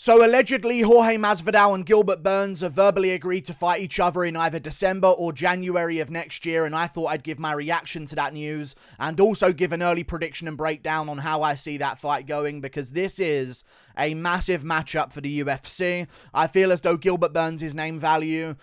So allegedly, Jorge Masvidal and Gilbert Burns have verbally agreed to fight each other in either December or January of next year, and I thought I'd give my reaction to that news and also give an early prediction and breakdown on how I see that fight going, because this is a massive matchup for the UFC. I feel as though Gilbert Burns' name value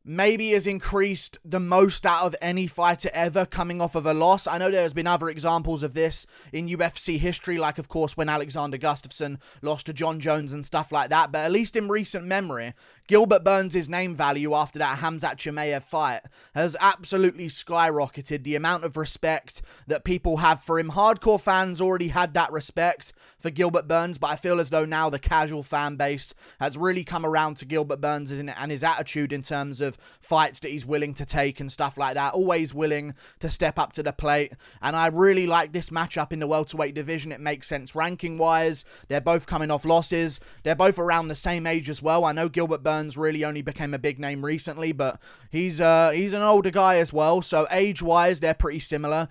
maybe has increased the most out of any fighter ever coming off of a loss. I know there's been other examples of this in UFC history, like of course when Alexander Gustafsson lost to John Jones and stuff like that, but at least in recent memory, Gilbert Burns' name value after that Khamzat Chimaev fight has absolutely skyrocketed. The amount of respect that people have for him. Hardcore fans already had that respect for Gilbert Burns, but I feel as though now the casual fan base has really come around to Gilbert Burns and his attitude in terms of fights that he's willing to take and stuff like that. Always willing to step up to the plate, and I really like this matchup in the welterweight division. It makes sense ranking-wise. They're both coming off losses. They're both around the same age as well. I know Gilbert Burns really only became a big name recently, but he's an older guy as well, so age-wise, they're pretty similar.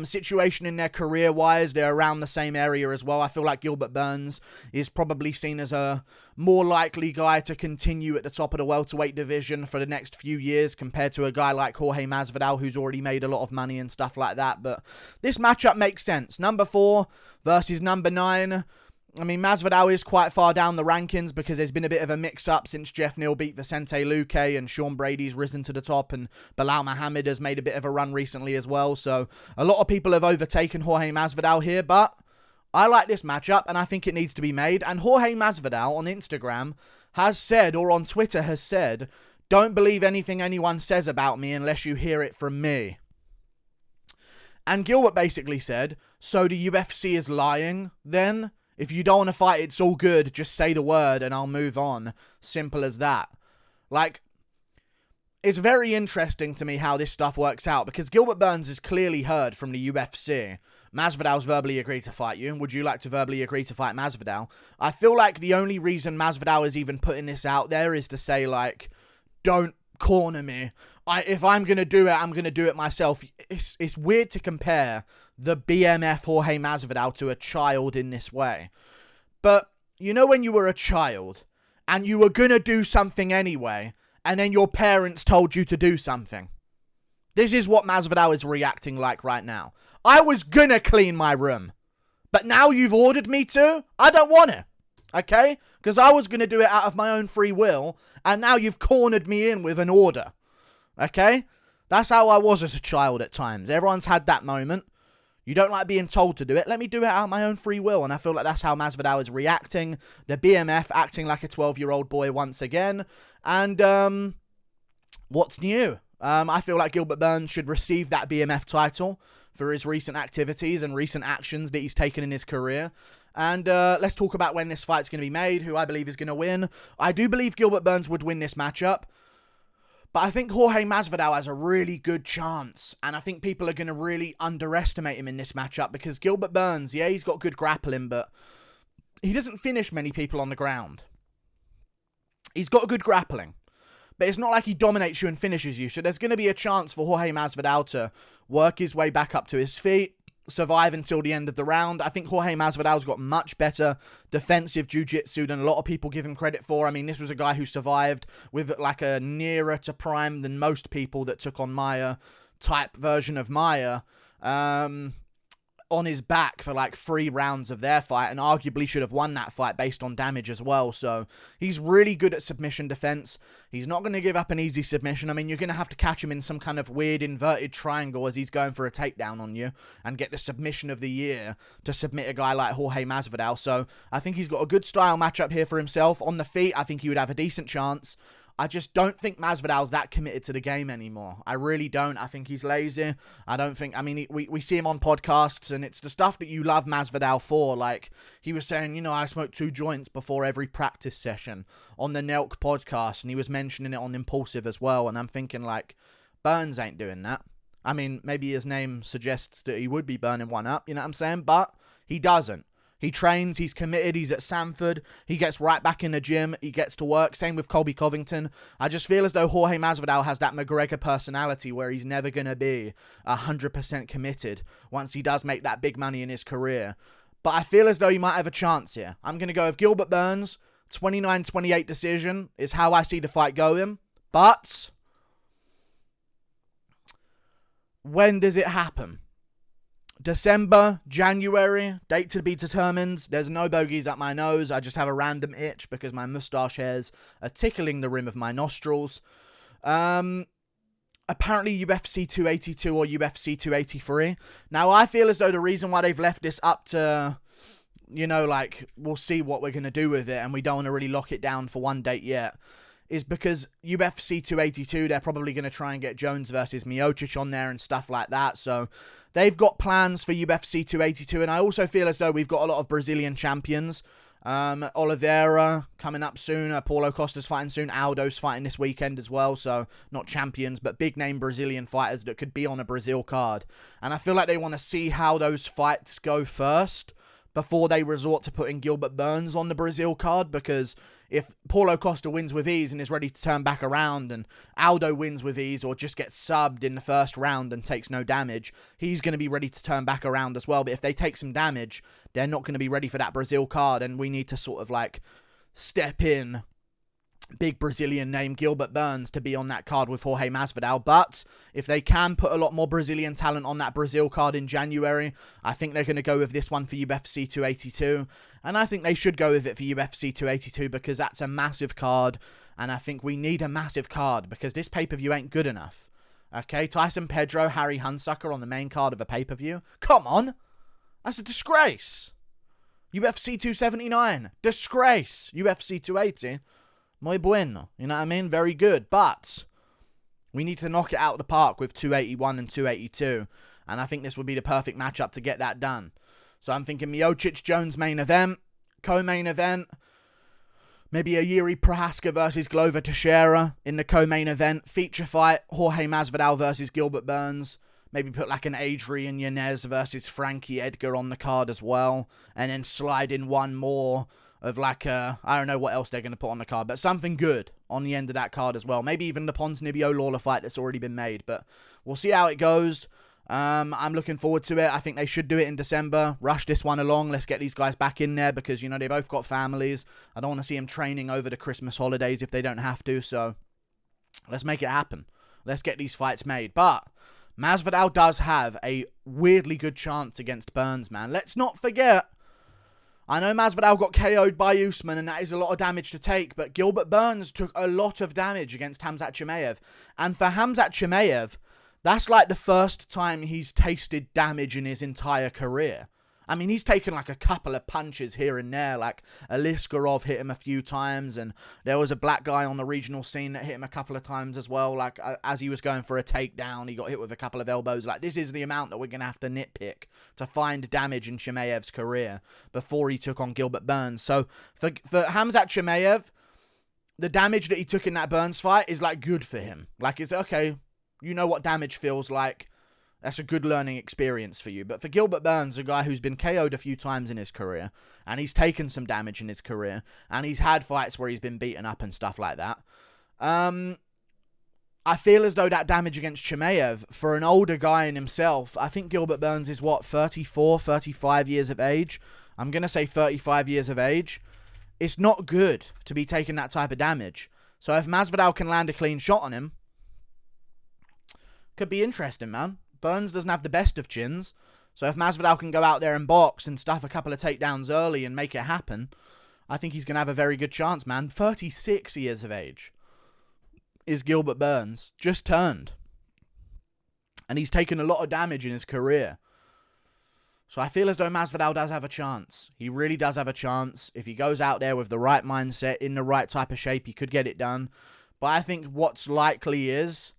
Situation in their career-wise, they're around the same area as well. I feel like Gilbert Burns is probably seen as a more likely guy to continue at the top of the welterweight division for the next few years compared to a guy like Jorge Masvidal, who's already made a lot of money and stuff like that. But this matchup makes sense. Number 4 versus number 9. I mean, Masvidal is quite far down the rankings because there's been a bit of a mix-up since Jeff Neal beat Vicente Luque and Sean Brady's risen to the top, and Bilal Muhammad has made a bit of a run recently as well. So a lot of people have overtaken Jorge Masvidal here, but I like this matchup and I think it needs to be made. And Jorge Masvidal on Instagram has said, or on Twitter has said, don't believe anything anyone says about me unless you hear it from me. And Gilbert basically said, so the UFC is lying then? If you don't want to fight, it's all good. Just say the word and I'll move on. Simple as that. Like, it's very interesting to me how this stuff works out, because Gilbert Burns has clearly heard from the UFC, Masvidal's verbally agreed to fight you. Would you like to verbally agree to fight Masvidal? I feel like the only reason Masvidal is even putting this out there is to say, like, don't corner me. If I'm going to do it, I'm going to do it myself. It's weird to compare the BMF Jorge Masvidal to a child in this way. But, you know when you were a child and you were going to do something anyway, and then your parents told you to do something? This is what Masvidal is reacting like right now. I was going to clean my room, but now you've ordered me to? I don't want to. Okay? Because I was going to do it out of my own free will, and now you've cornered me in with an order. Okay? That's how I was as a child at times. Everyone's had that moment. You don't like being told to do it. Let me do it out of my own free will. And I feel like that's how Masvidal is reacting. The BMF acting like a 12-year-old boy once again. And what's new? I feel like Gilbert Burns should receive that BMF title for his recent activities and recent actions that he's taken in his career. And let's talk about when this fight's going to be made, who I believe is going to win. I do believe Gilbert Burns would win this matchup, but I think Jorge Masvidal has a really good chance, and I think people are going to really underestimate him in this matchup, because Gilbert Burns, yeah, he's got good grappling, but he doesn't finish many people on the ground. He's got good grappling, but it's not like he dominates you and finishes you, so there's going to be a chance for Jorge Masvidal to work his way back up to his feet, survive until the end of the round. I think Jorge Masvidal's got much better defensive jiu-jitsu than a lot of people give him credit for. I mean, this was a guy who survived with like a nearer to prime than most people that took on Maia type version of Maia on his back for like 3 rounds of their fight, and arguably should have won that fight based on damage as well. So he's really good at submission defense. He's not going to give up an easy submission. I mean, you're going to have to catch him in some kind of weird inverted triangle as he's going for a takedown on you and get the submission of the year to submit a guy like Jorge Masvidal. So I think he's got a good style matchup here for himself. On the feet, I think he would have a decent chance. I just don't think Masvidal's that committed to the game anymore. I really don't. I think he's lazy. I don't think... I mean, we see him on podcasts, and it's the stuff that you love Masvidal for. Like, he was saying, you know, I smoke 2 joints before every practice session on the Nelk podcast, and he was mentioning it on Impulsive as well, and I'm thinking, like, Burns ain't doing that. I mean, maybe his name suggests that he would be burning one up, you know what I'm saying? But he doesn't. He trains, he's committed, he's at Sanford, he gets right back in the gym, he gets to work. Same with Colby Covington. I just feel as though Jorge Masvidal has that McGregor personality where he's never going to be 100% committed once he does make that big money in his career. But I feel as though he might have a chance here. I'm going to go with Gilbert Burns, 29-28 decision is how I see the fight going. But when does it happen? December, January, date to be determined. There's no bogeys up my nose. I just have a random itch because my mustache hairs are tickling the rim of my nostrils. Apparently UFC 282 or UFC 283. Now, I feel as though the reason why they've left this up to, you know, like, we'll see what we're going to do with it and we don't want to really lock it down for one date yet, is because UFC 282, they're probably going to try and get Jones versus Miocic on there and stuff like that. So they've got plans for UFC 282. And I also feel as though we've got a lot of Brazilian champions. Oliveira coming up soon. Paulo Costa's fighting soon. Aldo's fighting this weekend as well. So not champions, but big name Brazilian fighters that could be on a Brazil card. And I feel like they want to see how those fights go first before they resort to putting Gilbert Burns on the Brazil card, because if Paulo Costa wins with ease and is ready to turn back around, and Aldo wins with ease or just gets subbed in the first round and takes no damage, he's going to be ready to turn back around as well. But if they take some damage, they're not going to be ready for that Brazil card, and we need to sort of like step in big Brazilian name Gilbert Burns to be on that card with Jorge Masvidal. But if they can put a lot more Brazilian talent on that Brazil card in January, I think they're going to go with this one for UFC 282. And I think they should go with it for UFC 282 because that's a massive card. And I think we need a massive card because this pay-per-view ain't good enough. Okay, Tyson Pedro, Harry Hunsucker on the main card of a pay-per-view. Come on. That's a disgrace. UFC 279. Disgrace. UFC 280. Muy bueno. You know what I mean? Very good. But we need to knock it out of the park with 281 and 282. And I think this would be the perfect matchup to get that done. So I'm thinking Miocic-Jones main event. Co-main event. Maybe a Yuri Prohaska versus Glover Teixeira in the co-main event. Feature fight. Jorge Masvidal versus Gilbert Burns. Maybe put like an Adrian Yanez versus Frankie Edgar on the card as well. And then slide in one more of like I don't know what else they're going to put on the card, but something good on the end of that card as well. Maybe even the Ponzinibbio Lawler fight that's already been made, but we'll see how it goes. I'm looking forward to it. I think they should do it in December. Rush this one along. Let's get these guys back in there because, you know, they both got families. I don't want to see them training over the Christmas holidays if they don't have to, so let's make it happen. Let's get these fights made. But Masvidal does have a weirdly good chance against Burns, man. Let's not forget, I know Masvidal got KO'd by Usman, and that is a lot of damage to take, but Gilbert Burns took a lot of damage against Khamzat Chimaev. And for Khamzat Chimaev, that's like the first time he's tasted damage in his entire career. I mean, he's taken like a couple of punches here and there, like Aliskerov hit him a few times, and there was a black guy on the regional scene that hit him a couple of times as well. Like, as he was going for a takedown, he got hit with a couple of elbows. Like, this is the amount that we're going to have to nitpick to find damage in Chimaev's career before he took on Gilbert Burns. So, for Khamzat Chimaev, the damage that he took in that Burns fight is, like, good for him. Like, it's okay, you know what damage feels like. That's a good learning experience for you. But for Gilbert Burns, a guy who's been KO'd a few times in his career, and he's taken some damage in his career, and he's had fights where he's been beaten up and stuff like that, I feel as though that damage against Chimaev, for an older guy in himself, I think Gilbert Burns is, 34, 35 years of age? I'm going to say 35 years of age. It's not good to be taking that type of damage. So if Masvidal can land a clean shot on him, could be interesting, man. Burns doesn't have the best of chins, so if Masvidal can go out there and box and stuff a couple of takedowns early and make it happen, I think he's going to have a very good chance, man. 36 years of age is Gilbert Burns. Just turned. And he's taken a lot of damage in his career. So I feel as though Masvidal does have a chance. He really does have a chance. If he goes out there with the right mindset, in the right type of shape, he could get it done. But I think what's likely is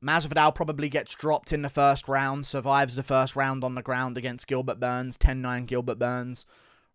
Masvidal probably gets dropped in the first round, survives the first round on the ground against Gilbert Burns, 10-9 Gilbert Burns.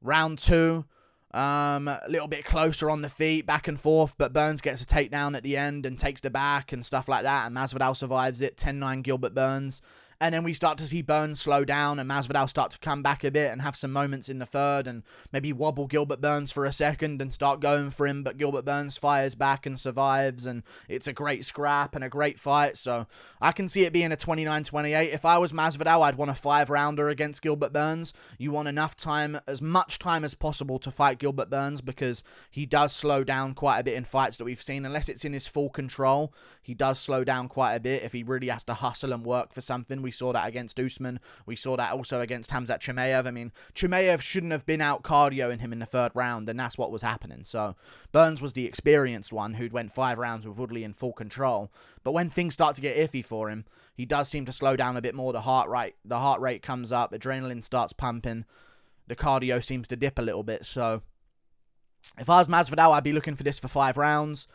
Round 2, a little bit closer on the feet, back and forth, but Burns gets a takedown at the end and takes the back and stuff like that, and Masvidal survives it, 10-9 Gilbert Burns. And then we start to see Burns slow down and Masvidal start to come back a bit and have some moments in the third and maybe wobble Gilbert Burns for a second and start going for him. But Gilbert Burns fires back and survives, and it's a great scrap and a great fight. So I can see it being a 29-28. If I was Masvidal, I'd want a 5-rounder against Gilbert Burns. You want enough time, as much time as possible to fight Gilbert Burns, because he does slow down quite a bit in fights that we've seen. Unless it's in his full control, he does slow down quite a bit if he really has to hustle and work for something. We saw that against Usman. We saw that also against Khamzat Chimaev. I mean, Chimaev shouldn't have been out cardioing him in the third round, and that's what was happening. So Burns was the experienced one who'd went 5 rounds with Woodley in full control. But when things start to get iffy for him, he does seem to slow down a bit more. The heart rate comes up, adrenaline starts pumping, the cardio seems to dip a little bit. So if I was Masvidal, I'd be looking for this for 5 rounds.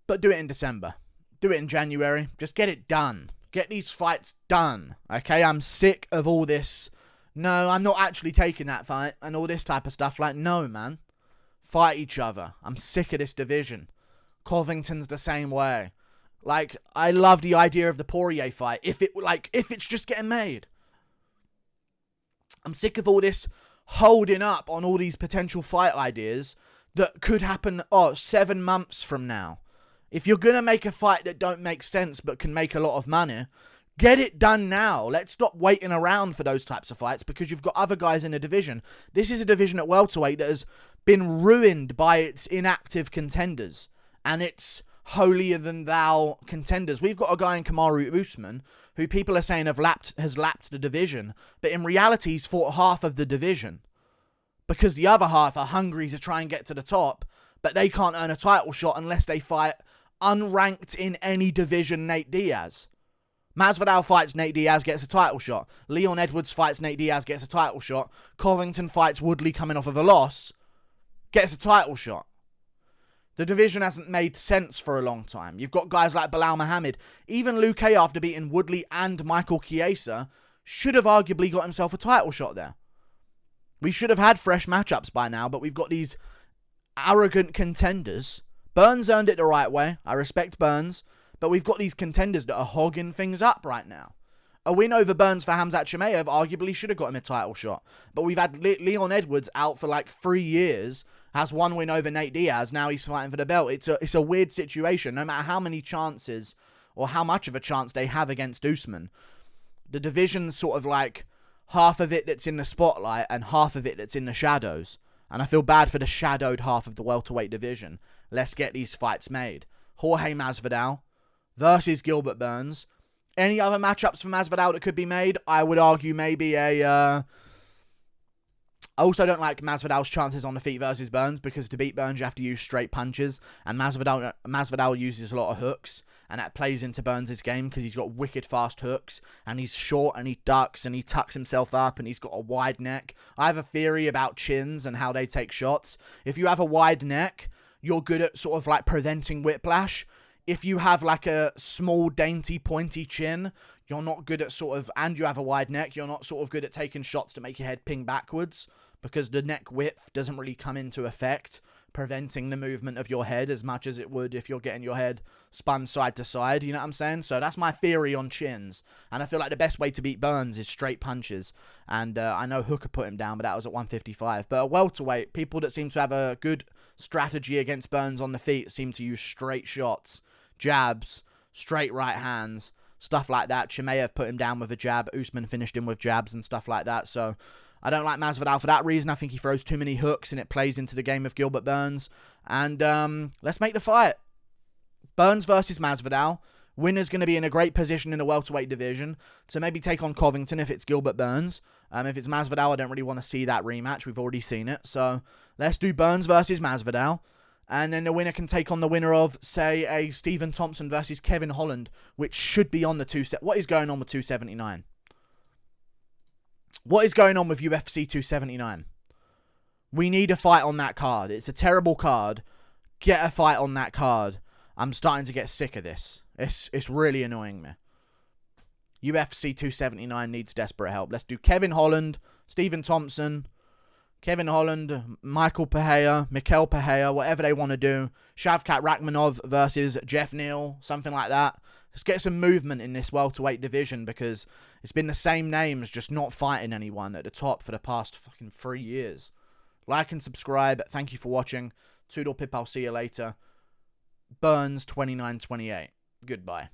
But do it in December. Do it in January. Just get it done. Get these fights done. Okay, I'm sick of all this. No, I'm not actually taking that fight and all this type of stuff. Like, no, man. Fight each other. I'm sick of this division. Covington's the same way. Like, I love the idea of the Poirier fight. If it's just getting made. I'm sick of all this holding up on all these potential fight ideas that could happen 7 months from now. If you're going to make a fight that don't make sense but can make a lot of money, get it done now. Let's stop waiting around for those types of fights, because you've got other guys in the division. This is a division at welterweight that has been ruined by its inactive contenders and its holier-than-thou contenders. We've got a guy in Kamaru Usman who people are saying has lapped the division, but in reality he's fought half of the division, because the other half are hungry to try and get to the top, but they can't earn a title shot unless they fight unranked in any division Nate Diaz. Masvidal fights Nate Diaz, gets a title shot. Leon Edwards fights Nate Diaz, gets a title shot. Covington fights Woodley coming off of a loss, gets a title shot. The division hasn't made sense for a long time. You've got guys like Bilal Muhammad. Even Luque, after beating Woodley and Michael Chiesa, should have arguably got himself a title shot there. We should have had fresh matchups by now, but we've got these arrogant contenders. Burns earned it the right way. I respect Burns. But we've got these contenders that are hogging things up right now. A win over Burns for Khamzat Chimaev arguably should have got him a title shot. But we've had Leon Edwards out for like 3 years. Has 1 win over Nate Diaz. Now he's fighting for the belt. It's a weird situation. No matter how many chances or how much of a chance they have against Usman, the division's sort of like half of it that's in the spotlight and half of it that's in the shadows. And I feel bad for the shadowed half of the welterweight division. Let's get these fights made. Jorge Masvidal versus Gilbert Burns. Any other matchups for Masvidal that could be made? I would argue maybe I also don't like Masvidal's chances on the feet versus Burns, because to beat Burns you have to use straight punches, and Masvidal uses a lot of hooks, and that plays into Burns' game because he's got wicked fast hooks, and he's short, and he ducks, and he tucks himself up, and he's got a wide neck. I have a theory about chins and how they take shots. If you have a wide neck, you're good at sort of like preventing whiplash. If you have like a small, dainty, pointy chin, you're not good at and you have a wide neck, you're not sort of good at taking shots to make your head ping backwards, because the neck width doesn't really come into effect, preventing the movement of your head as much as it would if you're getting your head spun side to side, you know what I'm saying? So that's my theory on chins, and I feel like the best way to beat Burns is straight punches, and I know Hooker put him down, but that was at 155, but at welterweight, people that seem to have a good strategy against Burns on the feet seem to use straight shots, jabs, straight right hands, stuff like that. Chimaev put him down with a jab, Usman finished him with jabs and stuff like that, so I don't like Masvidal for that reason. I think he throws too many hooks and it plays into the game of Gilbert Burns. And let's make the fight. Burns versus Masvidal. Winner's going to be in a great position in the welterweight division to maybe take on Covington if it's Gilbert Burns. If it's Masvidal, I don't really want to see that rematch. We've already seen it. So let's do Burns versus Masvidal. And then the winner can take on the winner of, say, a Stephen Thompson versus Kevin Holland, which should be on the What is going on with 279? What is going on with UFC 279? We need a fight on that card. It's a terrible card. Get a fight on that card. I'm starting to get sick of this. It's really annoying me. UFC 279 needs desperate help. Let's do Kevin Holland, Stephen Thompson, Kevin Holland, Michael Pereira, Mikel Pereira, whatever they want to do. Shavkat Rakhmonov versus Jeff Neal, something like that. Let's get some movement in this welterweight division, because it's been the same names just not fighting anyone at the top for the past fucking 3 years. Like and subscribe. Thank you for watching. Toodle pip, I'll see you later. Burns 29-28. Goodbye.